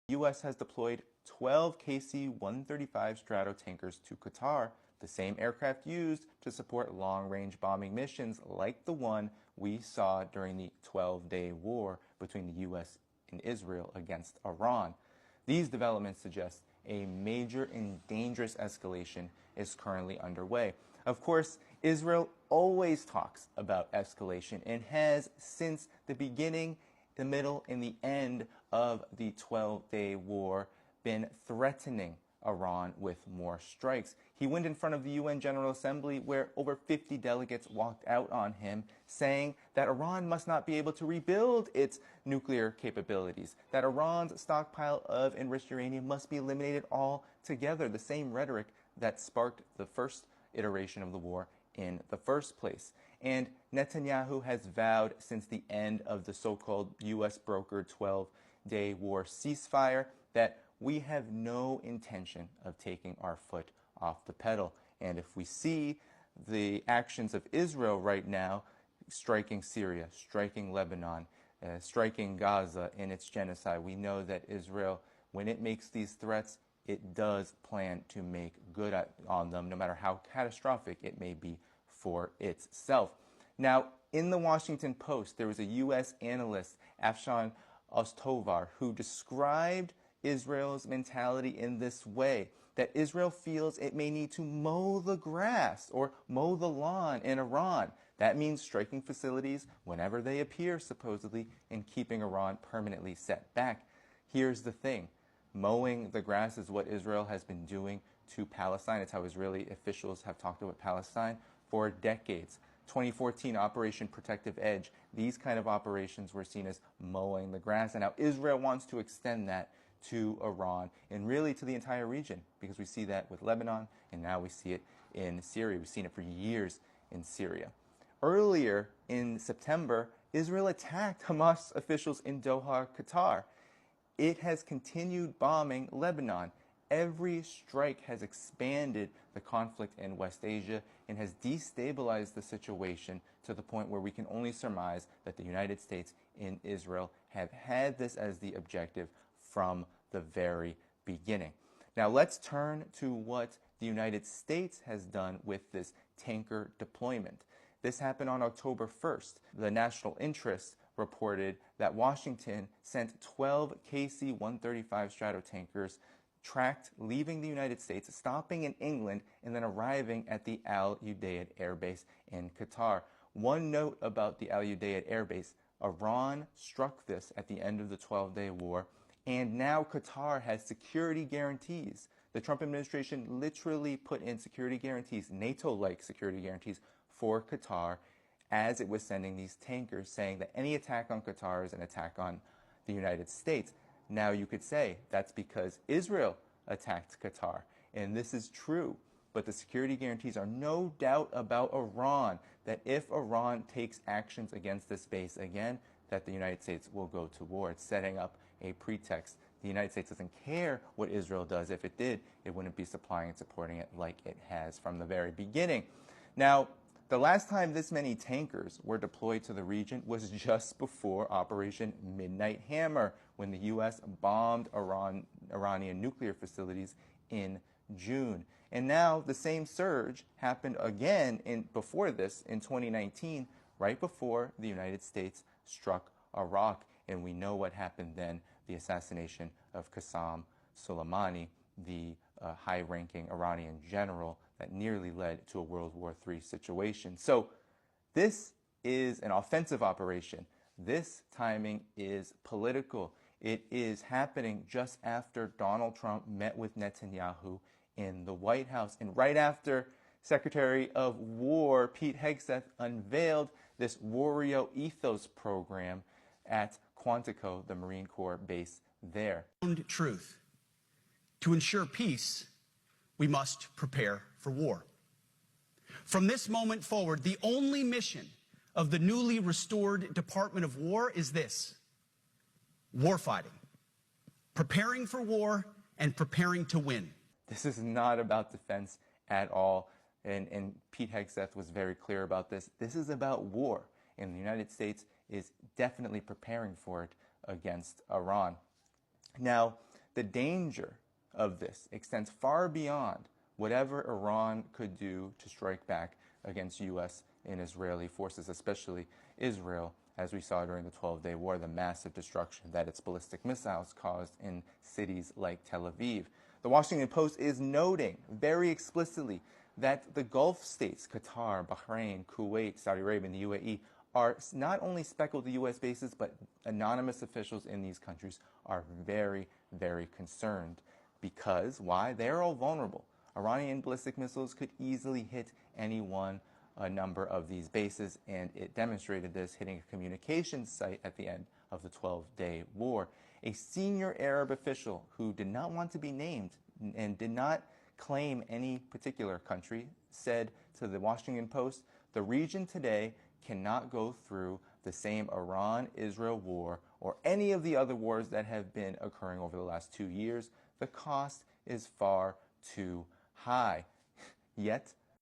The U.S. has deployed 12 KC-135 Stratotankers to Qatar, the same aircraft used to support long-range bombing missions like the one we saw during the 12-day war between the U.S. and Israel against Iran. These developments suggest a major and dangerous escalation is currently underway. Of course, Israel always talks about escalation and has since the beginning, the middle, and the end of the 12-day war been threatening Iran with more strikes. He went in front of the UN General Assembly where over 50 delegates walked out on him, saying that Iran must not be able to rebuild its nuclear capabilities, that Iran's stockpile of enriched uranium must be eliminated altogether, the same rhetoric that sparked the first iteration of the war in the first place. And Netanyahu has vowed since the end of the so-called U.S.-brokered 12-day war ceasefire that we have no intention of taking our foot off the pedal. And if we see the actions of Israel right now, striking Syria, striking Lebanon, striking Gaza in its genocide, we know that Israel, when it makes these threats, it does plan to make good on them, no matter how catastrophic it may be for itself. Now, in the Washington Post, there was a U.S. analyst, Afshan Ostovar, who described Israel's mentality in this way, that Israel feels it may need to mow the grass or mow the lawn in Iran. That means striking facilities whenever they appear, supposedly, and keeping Iran permanently set back. Here's the thing. Mowing the grass is what Israel has been doing to Palestine. It's how Israeli officials have talked about Palestine for decades. 2014 Operation Protective Edge, these kind of operations were seen as mowing the grass. And now Israel wants to extend that to Iran and really to the entire region, because we see that with Lebanon and now we see it in Syria. We've seen it for years in Syria. Earlier in September, Israel attacked Hamas officials in Doha, Qatar. It has continued bombing Lebanon. Every strike has expanded the conflict in West Asia and has destabilized the situation to the point where we can only surmise that the United States and Israel have had this as the objective from the very beginning. Now let's turn to what the United States has done with this tanker deployment. This happened on October 1st. The National Interest reported that Washington sent 12 KC-135 Stratotankers tracked leaving the United States, stopping in England, and then arriving at the Al Udeid Air Base in Qatar. One note about the Al Udeid Air Base: Iran struck this at the end of the 12-day war, and now Qatar has security guarantees. The Trump administration literally put in security guarantees, NATO-like security guarantees, for Qatar as it was sending these tankers, saying that any attack on Qatar is an attack on the United States. Now you could say that's because Israel attacked Qatar, and this is true. But the security guarantees are no doubt about Iran, that if Iran takes actions against this base again, that the United States will go to war. It's setting up a pretext. The United States doesn't care what Israel does. If it did, it wouldn't be supplying and supporting it like it has from the very beginning. Now, the last time this many tankers were deployed to the region was just before Operation Midnight Hammer, when the U.S. bombed Iranian nuclear facilities in June. And now the same surge happened again before this in 2019, right before the United States struck Iraq. And we know what happened then, the assassination of Qasem Soleimani, the high-ranking Iranian general that nearly led to a World War III situation. So this is an offensive operation. This timing is political. It is happening just after Donald Trump met with Netanyahu in the White House, and right after Secretary of War Pete Hegseth unveiled this Wario Ethos program at Quantico, the Marine Corps base there. Truth. To ensure peace, we must prepare for war. From this moment forward, the only mission of the newly restored Department of War is this: warfighting, preparing for war and preparing to win. This is not about defense at all, and Pete Hegseth was very clear about this. This is about war, and the United States is definitely preparing for it against Iran. Now, The danger of this extends far beyond whatever Iran could do to strike back against U.S. and Israeli forces, especially Israel, as we saw during the 12-day war, the massive destruction that its ballistic missiles caused in cities like Tel Aviv. The Washington Post is noting very explicitly that the Gulf states, Qatar, Bahrain, Kuwait, Saudi Arabia, and the UAE, are not only speckled to U.S. bases, but anonymous officials in these countries are very, very concerned. Because, why? They're all vulnerable. Iranian ballistic missiles could easily hit any one number of these bases, and it demonstrated this, hitting a communications site at the end of the 12-day war. A senior Arab official who did not want to be named and did not claim any particular country said to the Washington Post, "The region today cannot go through the same Iran-Israel war or any of the other wars that have been occurring over the last 2 years. The cost is far too high." Yet,